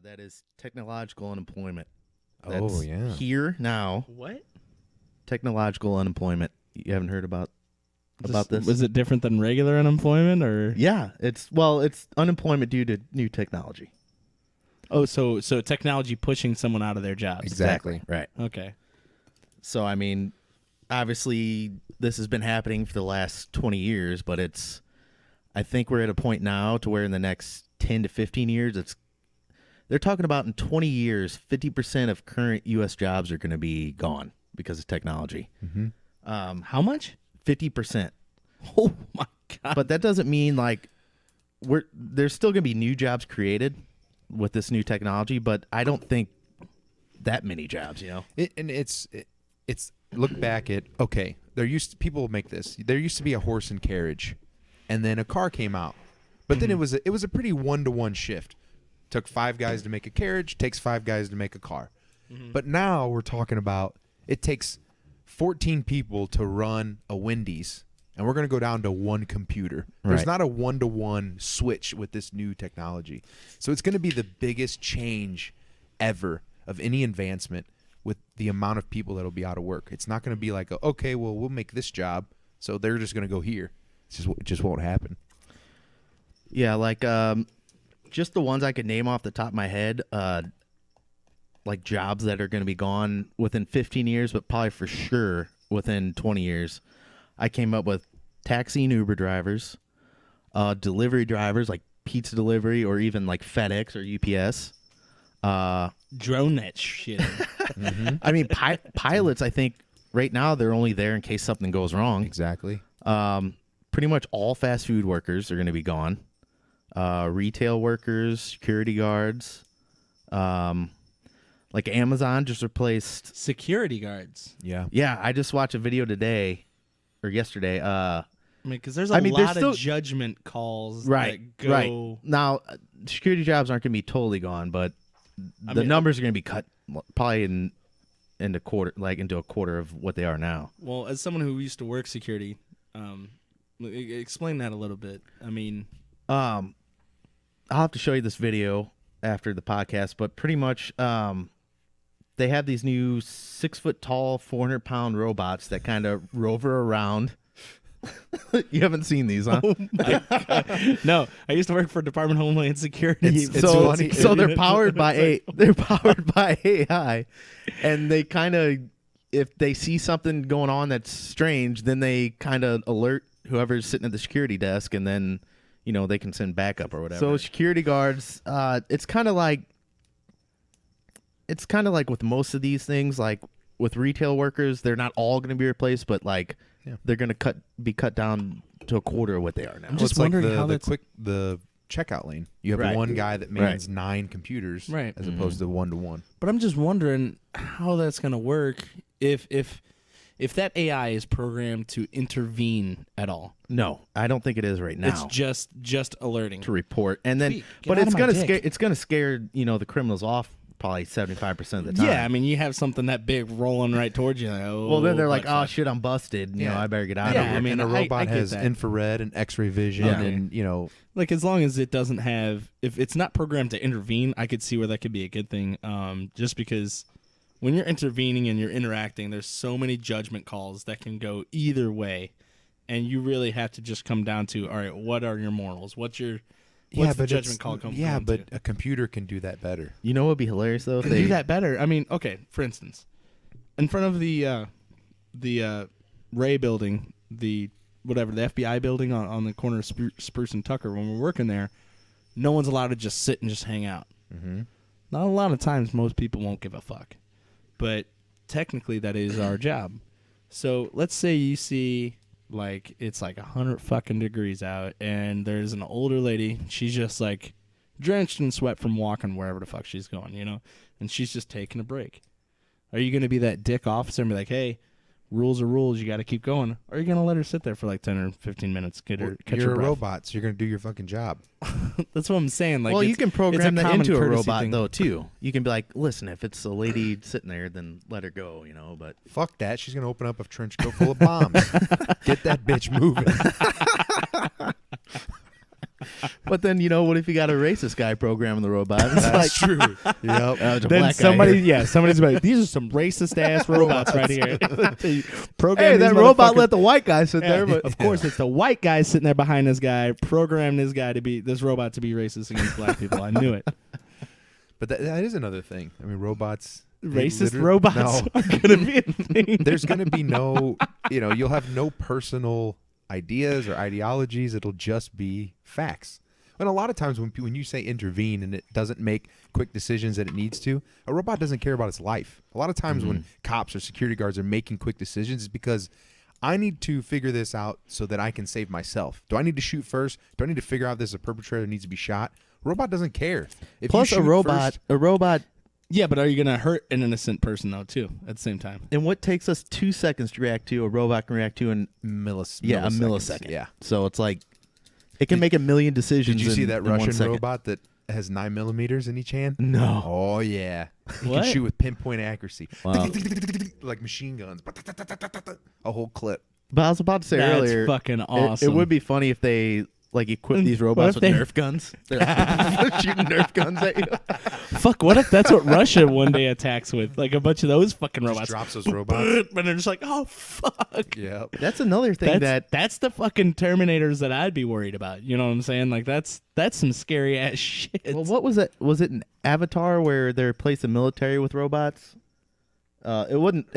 That is technological unemployment. Oh, yeah. Here now. What? Technological unemployment. You haven't heard about this? Was it different than regular unemployment, or? Yeah, it's unemployment due to new technology. Oh, so technology pushing someone out of their jobs. Exactly. Right. Okay. So I mean, obviously this has been happening for the last 20 years, but I think we're at a point now to where in the next 10 to 15 years they're talking about in 20 years 50% of current US jobs are going to be gone because of technology. Mm-hmm. How much? 50%. Oh my god. But that doesn't mean like there's still going to be new jobs created with this new technology, but I don't think that many jobs, It's look back at, okay, people make this. There used to be a horse and carriage, and then a car came out. But then it was a pretty 1-to-1 shift. Took 5 guys to make a carriage, takes 5 guys to make a car. But now we're talking about it takes 14 people to run a Wendy's, and we're going to go down to 1 computer. There's Right. not a 1-to-1 switch with this new technology. So it's going to be the biggest change ever of any advancement with the amount of people that'll be out of work. It's not going to be like, okay, well, we'll make this job, so they're just going to go here. It just won't happen. Yeah, like just the ones I could name off the top of my head, like jobs that are going to be gone within 15 years, but probably for sure within 20 years. I came up with taxi and Uber drivers, delivery drivers like pizza delivery or even like FedEx or UPS. Drone that shit. I mean, pilots, I think right now they're only there in case something goes wrong. Exactly. Pretty much all fast food workers are going to be gone. Retail workers, security guards, like Amazon just replaced. Security guards. Yeah. Yeah, I just watched a video today or yesterday. I mean, because there's a there's lot still- of judgment calls Right, that go. right. Now, security jobs aren't going to be totally gone, but I the mean, numbers are going to be cut probably into a quarter of what they are now. Well, as someone who used to work security, explain that a little bit. I mean, I'll have to show you this video after the podcast, but pretty much they have these new 6 foot tall, 400-pound robots that kind of rover around. You haven't seen these, huh? oh my God. No, I used to work for Department of Homeland Security. It's so funny. so they're powered by they're powered by AI, and they kind of, if they see something going on that's strange, then they kind of alert whoever's sitting at the security desk, and then they can send backup or whatever. So security guards, it's kind of like with most of these things, like with retail workers, they're not all going to be replaced, but like they're going to be cut down to a quarter of what they are now. I'm just It's like wondering how the checkout lane. You have Right. one guy that mans 9 computers, Right. as opposed to 1-to-1. But I'm just wondering how that's going to work if that AI is programmed to intervene at all. No, I don't think it is right now. It's just alerting. to report, and then Sweet. Get but out it's of my gonna dick. scare the criminals off probably 75% of the time. Yeah, I mean, you have something that big rolling right towards you. Like, oh, well, then they're like, butt oh fuck. shit, I'm busted. You know, I better get out Yeah, of here. I mean, and a robot I get has that. infrared and X-ray vision, Yeah. and Like, as long as it doesn't have, if it's not programmed to intervene, I could see where that could be a good thing. Just because when you're intervening and you're interacting, there's so many judgment calls that can go either way, and you really have to just come down to, all right, what are your morals? What's the judgment call come? Yeah, going but to? a computer can do that better. You know what would be hilarious though? If Can they do that better. I mean, okay, for instance, in front of the Ray building, the FBI building on the corner of Spruce and Tucker, when we're working there, no one's allowed to just sit and just hang out. Mm-hmm. Not a lot of times most people won't give a fuck. But technically that is our job. So let's say you see like it's like 100 fucking degrees out and there's an older lady, she's just like drenched in sweat from walking wherever the fuck she's going, and she's just taking a break. Are you going to be that dick officer and be like, hey, rules are rules, you got to keep going? Or are you going to let her sit there for like 10 or 15 minutes, catch You're her a breath? robot, so you're going to do your fucking job. That's what I'm saying. Like, well, you it's- can it's program that common into a courtesy robot thing. though too. You can be like, listen, if it's a lady sitting there, then let her go. But Fuck that. She's going to open up a trench coat full of bombs. Get that bitch moving. But then what if you got a racist guy programming the robot? It's That's like, true. Yep. there's a Then black guy somebody, here. somebody's like, these are some racist ass robots right here. They program Hey, these that robot motherfuckers- let the white guy sit Yeah, there, but of course, it's the white guy sitting there behind this guy, programming this robot to be racist against black people. I knew it. But that is another thing. I mean, robots. they Racist literally- robots No. are gonna be a thing. There's going to be no, you'll have no personal ideas or ideologies. It'll just be facts. And a lot of times when you say intervene and it doesn't make quick decisions that it needs to, a robot doesn't care about its life. A lot of times when cops or security guards are making quick decisions, it's because I need to figure this out so that I can save myself. Do I need to shoot first? Do I need to figure out if this a perpetrator needs to be shot? A robot doesn't care. If plus you a shoot robot, first- Yeah, but are you gonna hurt an innocent person though too at the same time? and what takes us 2 seconds to react to, a robot can react to in a milliseconds. millisecond. Yeah. So it's like it can make a million decisions. Did you see in- that in 1 Russian second. robot that has 9mm in each hand? No. Oh yeah, you What? can shoot with pinpoint accuracy, Wow. like machine guns. A whole clip. But I was about to say That's earlier, fucking it awesome. would be funny if they equip these robots if with they- Nerf guns. They're like, shooting Nerf guns at you. Fuck, what if that's what Russia one day attacks with? Like a bunch of those fucking robots. Drops those robots. But they're just like, oh fuck. Yep. That's another thing That's the fucking Terminators that I'd be worried about. You know what I'm saying? Like that's some scary ass shit. Well, what was it? Was it an Avatar where they replaced the military with robots? It wasn't.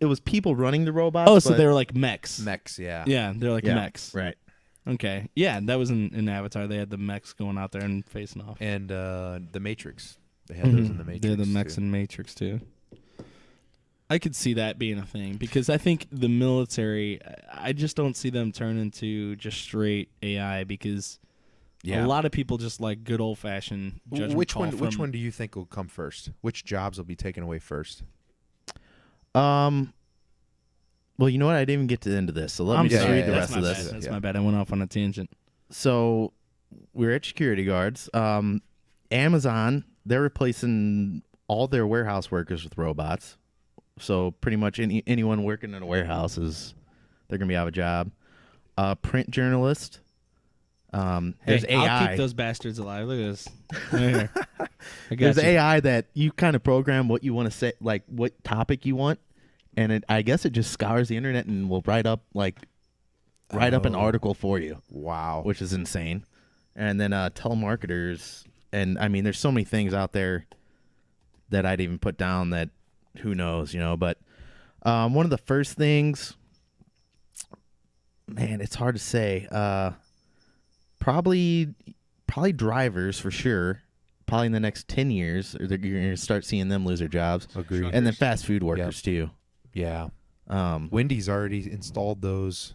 It was people running the robots. oh, so but- they were like mechs. Mechs. Yeah. Yeah, they're like Yeah, mechs. right? Okay. Yeah, that was in Avatar. They had the mechs going out there and facing off. And the Matrix. They had those in the Matrix. They're the mechs too. in Matrix too. I could see that being a thing because I think the military. I just don't see them turn into just straight AI because Yeah. a lot of people just like good old fashioned judgment Which call one? Which from- one do you think will come first? Which jobs will be taken away first? Well, you know what? I didn't even get to the end of this, so let I'm me just sorry. read the That's rest my of bad. this. That's Yeah. my bad. I went off on a tangent. So we're at security guards. Amazon, they're replacing all their warehouse workers with robots. So pretty much anyone working in a warehouse they're gonna be out of a job. Print journalist. There's Hey, AI. I'll keep those bastards alive. Look at this. Right here. I got There's you. AI that you kind of program what you want to say, like what topic you want, and I guess it just scours the internet and will write up an article for you, Wow. which is insane. And then telemarketers, and I mean, there's so many things out there that I'd even put down that who knows, But one of the first things, man, it's hard to say. Probably drivers for sure. Probably in the next 10 years, you're going to start seeing them lose their jobs. Agreed. And then fast food workers too. Yeah. Um, Wendy's already installed those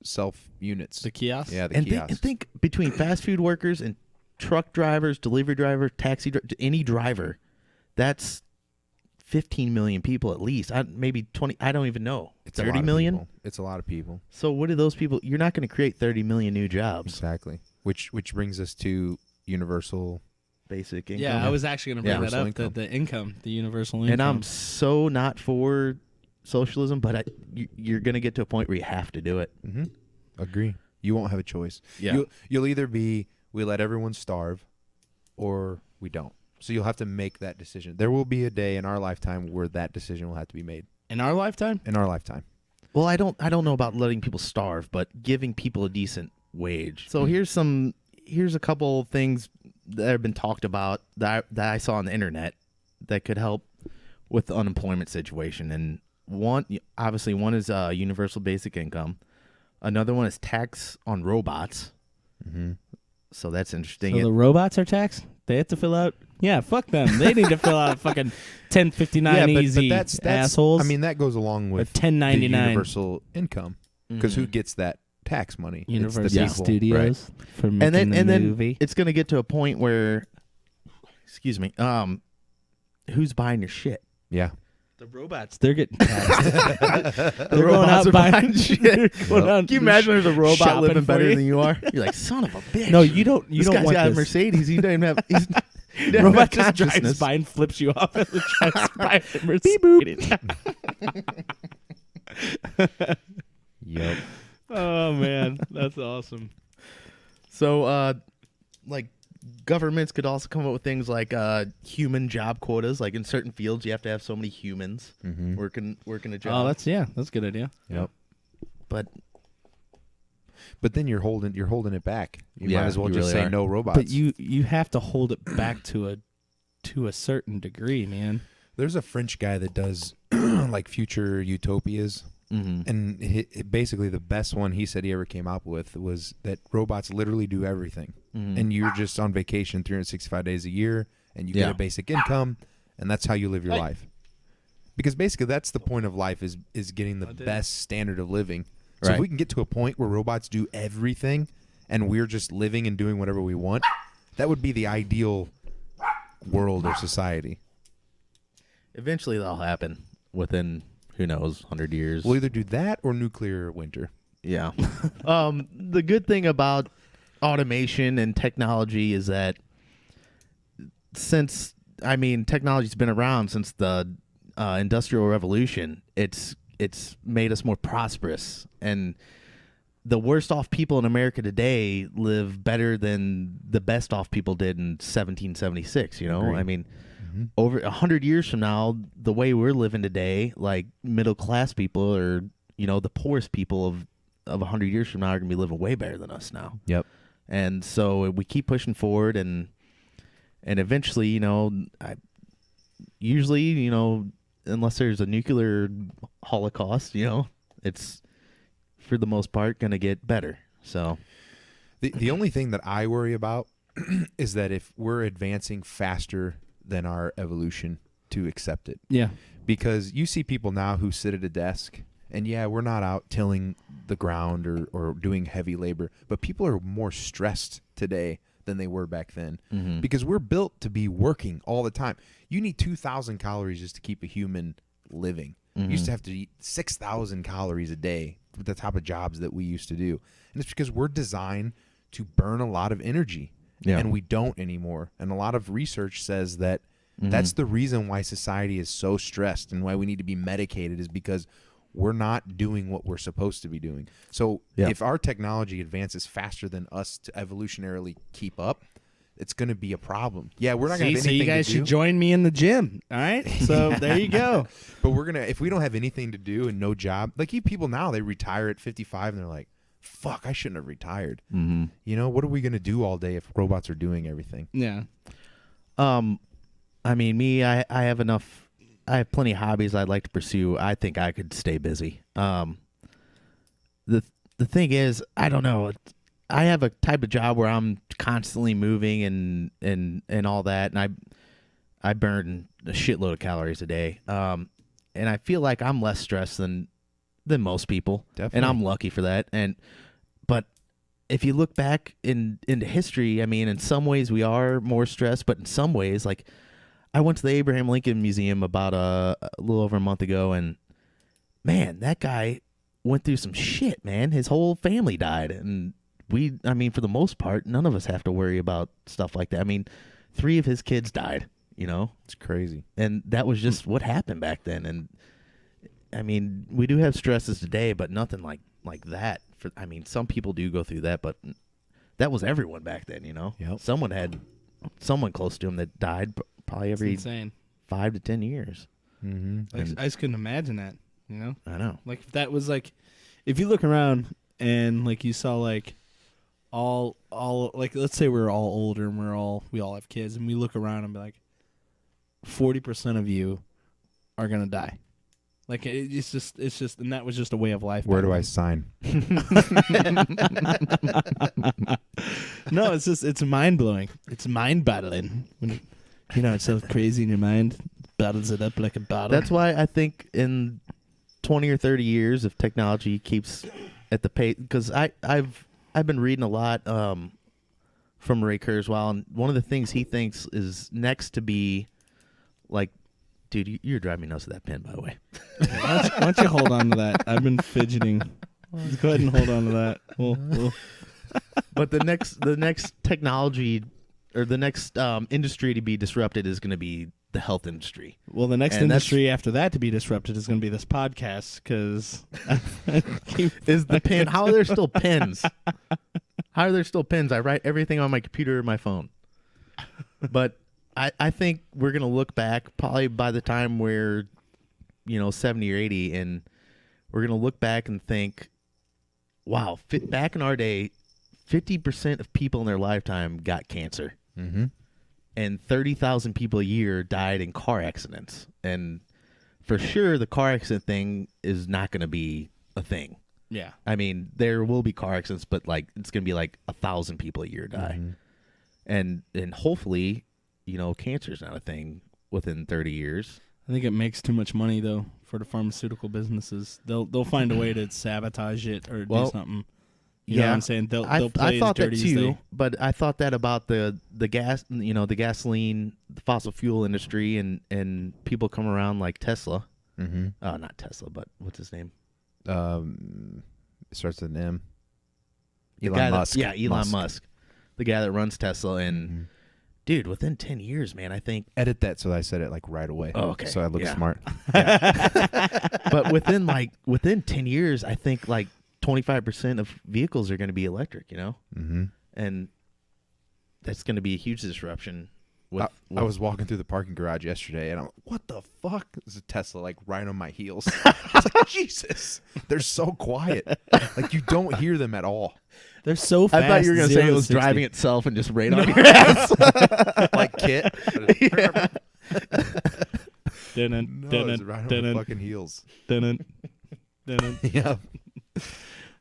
self units. The kiosk. Yeah, the and kiosks. think between fast food workers and truck drivers, delivery driver, any driver, that's 15 million people at least. Maybe 20. I don't even know. It's a lot 30 of million. people. It's a lot of people. So what do those people? You're not going to create 30 million new jobs. Exactly. Which brings us to universal. Basic income. Yeah, I was actually going to bring that Universal up. income. The income, the universal income. And I'm so not for socialism, but you're going to get to a point where you have to do it. Mm-hmm. Agree. You won't have a choice. Yeah. You'll either be we let everyone starve, or we don't. So you'll have to make that decision. There will be a day in our lifetime where that decision will have to be made. in our lifetime. In our lifetime. Well, I don't know about letting people starve, but giving people a decent wage. So here's a couple things that have been talked about that I saw on the internet that could help with the unemployment situation. And one is universal basic income. Another one is tax on robots. Mm-hmm. So that's interesting. So the robots are taxed. They have to fill out. Yeah, fuck them. They need to fill out fucking 1059 easy. but that's assholes. I mean, that goes along or with 1099. the universal income, because who gets that tax money? It's the Universal people, Studios for making and then the movie. it's going to get to a point where, excuse me, who's buying your shit? Yeah. The robots, they're getting taxed. The They're going robots out are buying buying shit. going out Can you imagine there's a robot shopping living for better you? than you are? You're like, son of a bitch. No, you don't. You This don't guy's want got a this. Mercedes. He doesn't have. He doesn't Robot have just drives consciousness. by and flips you off as it drives by a Mercedes. Yep. Oh man, that's awesome. So like governments could also come up with things like human job quotas. Like in certain fields, you have to have so many humans working a job. Oh, that's a good idea. Yep. But then you're holding it back. You Yeah, might as well you just really say are. no robots. But you have to hold it back to a certain degree, man. There's a French guy that does like future utopias. And basically the best one he said he ever came up with was that robots literally do everything. And you're just on vacation 365 days a year, and you get Yeah. a basic income, and that's how you live your life. Because basically that's the point of life is getting the best standard of living. So if Right. we can get to a point where robots do everything and we're just living and doing whatever we want, that would be the ideal world or society. eventually that'll happen within, who knows, 100 years. We'll either do that or nuclear winter. Yeah. The good thing about automation and technology is that technology's been around since the Industrial Revolution. It's made us more prosperous, and the worst off people in America today live better than the best off people did in 1776. You know, Agreed. I mean, over 100 years from now, the way we're living today, like middle class people or the poorest people of 100 years from now are gonna be living way better than us now. Yep. And so we keep pushing forward, and eventually, usually, unless there's a nuclear holocaust, it's for the most part going to get better. So The only thing that I worry about is that if we're advancing faster than our evolution to accept it. Yeah. Because you see people now who sit at a desk, and yeah, we're not out tilling the ground or doing heavy labor, but people are more stressed today than they were back then because we're built to be working all the time. You need 2,000 calories just to keep a human living. You used to have to eat 6,000 calories a day with the type of jobs that we used to do. And it's because we're designed to burn a lot of energy. Yeah. And we don't anymore. And a lot of research says that that's the reason why society is so stressed and why we need to be medicated is because we're not doing what we're supposed to be doing. So Yeah. if our technology advances faster than us to evolutionarily keep up, it's going to be a problem. Yeah, we're not going to have So anything you guys to do. should join me in the gym. All right. So there you go. But we're gonna if we don't have anything to do and no job, like you people now, they retire at 55 and they're like, "Fuck, I shouldn't have retired." What are we gonna do all day if robots are doing everything? Yeah. I mean, me, I have enough. I have plenty of hobbies I'd like to pursue. I think I could stay busy. The thing is, I don't know. I have a type of job where I'm constantly moving and all that, and I burn a shitload of calories a day. And I feel like I'm less stressed than most people, Definitely. and I'm lucky for that. But if you look back into history, I mean, in some ways we are more stressed, but in some ways, like I went to the Abraham Lincoln Museum about a little over a month ago, and man, that guy went through some shit, man. His whole family died, and I mean, for the most part, none of us have to worry about stuff like that. I mean, 3 of his kids died, It's crazy. and that was just what happened back then. And I mean, we do have stresses today, but nothing like that. I mean, some people do go through that, but that was everyone back then, Yep. Someone had someone close to him that died probably It's every insane. 5 to 10 years. Mm-hmm. Like, I just couldn't imagine that. I know. Like if that was like, if you look around and like you saw like all like let's say we're all older and we all have kids and we look around and be like 40% of you are gonna die. Like it's just and that was just a way of life. Where back do I then. sign? No, it's mind blowing. It's mind battling. When it's so crazy in your mind, battles it up like a battle. That's why I think in 20 or 30 years, if technology keeps at the pace, because I've been reading a lot from Ray Kurzweil, and one of the things he thinks is next to be like, dude, you're driving me nuts with that pen, by the way. why don't you hold on to that? I've been fidgeting. Just go ahead and hold on to that. We'll But the next technology or the next industry to be disrupted is going to be the health industry. Well, the next And that's- industry after that to be disrupted is going to be this podcast because Is the pen? How are there still pens? How are there still pins? I write everything on my computer or my phone. But I think we're going to look back probably by the time we're, 70 or 80, and we're going to look back and think, wow, back in our day, 50% of people in their lifetime got cancer. Mm-hmm. And 30,000 people a year died in car accidents. And for sure, the car accident thing is not going to be a thing. Yeah. I mean, there will be car accidents, but it's going to be 1,000 people a year die. Mm-hmm. And hopefully, cancer's not a thing within 30 years. I think it makes too much money though for the pharmaceutical businesses. They'll find a way to sabotage it or do something. You know what I'm saying? They'll play I thought as dirty that as too, they. but I thought that about the gas, the gasoline, the fossil fuel industry, and people come around like Tesla. Mm-hmm. Not Tesla, but what's his name? It starts with an M. The Elon guy Musk. Elon Musk, the guy that runs Tesla. And Mm-hmm. dude, within 10 years, man, I think. Edit that so I said it right away. Oh, okay. So I look Yeah. smart. But within 10 years, I think 25% of vehicles are going to be electric. Mm-hmm. And that's going to be a huge disruption. I was walking through the parking garage yesterday, and I'm like, what the fuck? There's a Tesla, right on my heels. I was like, Jesus. They're so quiet. You don't hear them at all. They're so fast. I thought you were going to say 0 it to was 60. driving itself and just right on your ass. Like Kit. Yeah. Dun-dun, No, dun-dun, it's right on dun-dun, the fucking heels. dun-dun, dun-dun. Yeah.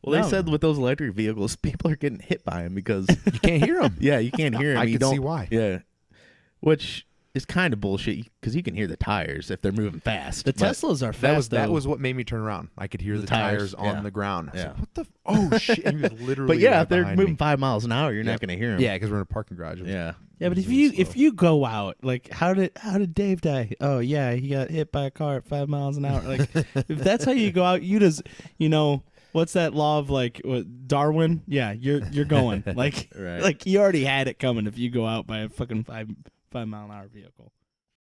Well, they No. said with those electric vehicles, people are getting hit by them because, You can't hear them. yeah, you can't hear them. I you can don't, see why. Yeah. Which is kind of bullshit because you can hear the tires if they're moving fast. The But- Teslas are fast. That though. was what made me turn around. I could hear The the tires, tires on yeah. the ground. I was Yeah. like, what the? Oh shit! And he was literally. But yeah, right if they're behind moving me. 5 miles an hour, you're Yep. not going to hear them. Yeah, because we're in a parking garage. Yeah. Yeah, but It was if really slow. you go out, how did Dave die? Oh yeah, he got hit by a car at 5 miles an hour. If that's how you go out, you just what's that law of what, Darwin? Yeah, you're going Right. you already had it coming if you go out by a fucking 5 mile an hour vehicle.